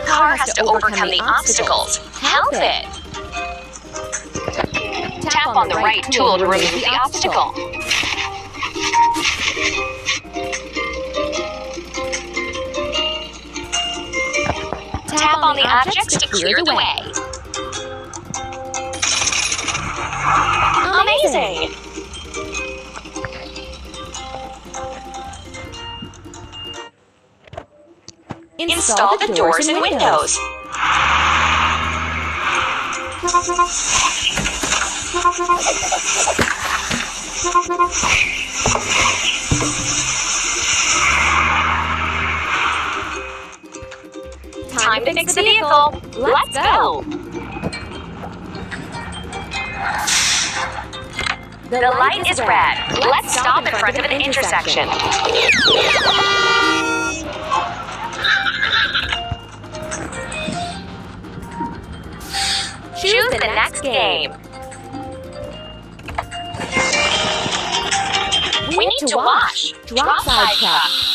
car has to overcome the obstacles. Help it! Tap on the right tool to remove the obstacle. Tap on the objects to clear the way. Amazing! Install the doors and windows. Time to fix the vehicle. Let's go! The light is red. Let's stop in front of an intersection. Choose the next game. We need to wash. Drop side check.